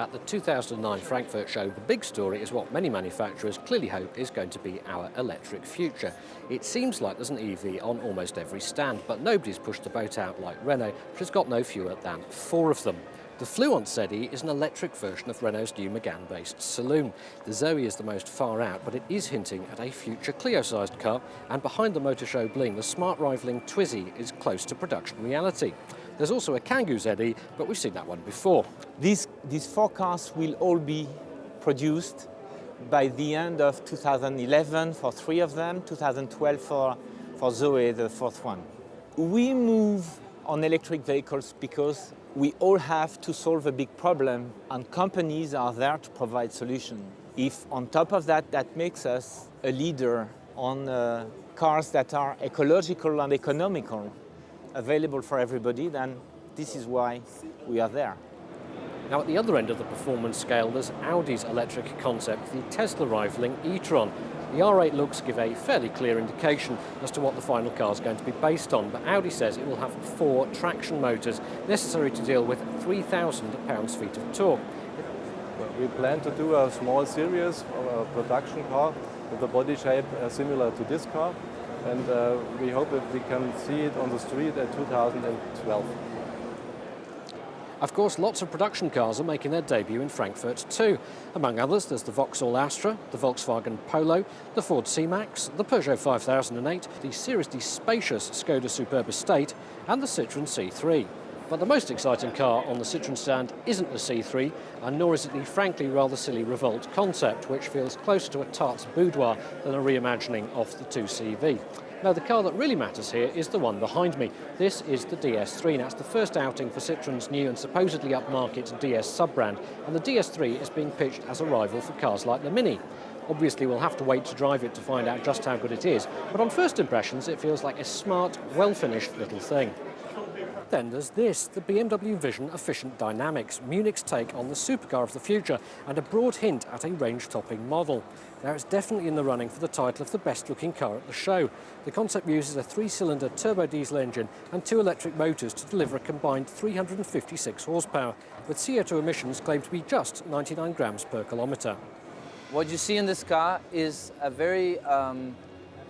At the 2009 Frankfurt show, the big story is what many manufacturers clearly hope is going to be our electric future. It seems like there's an EV on almost every stand, but nobody's pushed the boat out like Renault, which has got no fewer than 4 of them. The Fluence ZE is an electric version of Renault's new Megane-based saloon. The Zoe is the most far out, but it is hinting at a future Clio-sized car, and behind the motor show bling, the smart-rivaling Twizy is close to production reality. There's also a Kangoo ZE, but we've seen that one before. These 4 cars will all be produced by the end of 2011 for 3 of them, 2012 for Zoe, the 4th one. We move on electric vehicles because we all have to solve a big problem, and companies are there to provide solutions. If on top of that, that makes us a leader on cars that are ecological and economical, available for everybody, then this is why we are there. Now at the other end of the performance scale, there's Audi's electric concept, the Tesla rivaling e-tron. The R8 looks give a fairly clear indication as to what the final car is going to be based on, but Audi says it will have 4 traction motors necessary to deal with 3,000 pounds-feet of torque. We plan to do a small series of a production car with a body shape similar to this car, and we hope that we can see it on the street at 2012. Of course, lots of production cars are making their debut in Frankfurt too. Among others, there's the Vauxhall Astra, the Volkswagen Polo, the Ford C-Max, the Peugeot 5008, the seriously spacious Skoda Superb Estate, and the Citroën C3. But the most exciting car on the Citroën stand isn't the C3, and nor is it the frankly rather silly Revolt concept, which feels closer to a tart's boudoir than a reimagining of the 2CV. Now, the car that really matters here is the one behind me. This is the DS3. Now, it's the first outing for Citroën's new and supposedly upmarket DS sub-brand, and the DS3 is being pitched as a rival for cars like the Mini. Obviously, we'll have to wait to drive it to find out just how good it is, but on first impressions, it feels like a smart, well-finished little thing. Then there's this, the BMW Vision Efficientdynamics, Munich's take on the supercar of the future, and a broad hint at a range-topping model. Now, it's definitely in the running for the title of the best-looking car at the show. The concept uses a 3-cylinder turbo-diesel engine and 2 electric motors to deliver a combined 356 horsepower, with CO2 emissions claimed to be just 99 grams per kilometre. What you see in this car is a very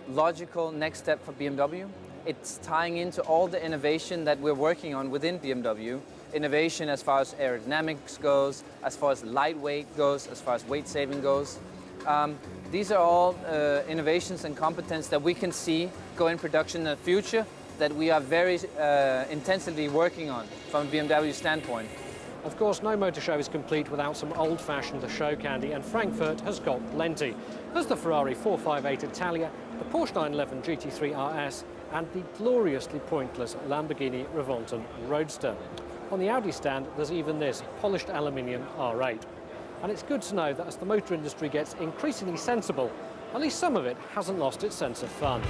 logical next step for BMW. It's tying into all the innovation that we're working on within BMW. Innovation as far as aerodynamics goes, as far as lightweight goes, as far as weight saving goes. These are all innovations and competence that we can see go in production in the future that we are very intensively working on from a BMW standpoint. Of course, no motor show is complete without some old-fashioned show candy, and Frankfurt has got plenty. There's the Ferrari 458 Italia, the Porsche 911 GT3 RS, and the gloriously pointless Lamborghini Revolton Roadster. On the Audi stand, there's even this polished aluminium R8. And it's good to know that as the motor industry gets increasingly sensible, at least some of it hasn't lost its sense of fun.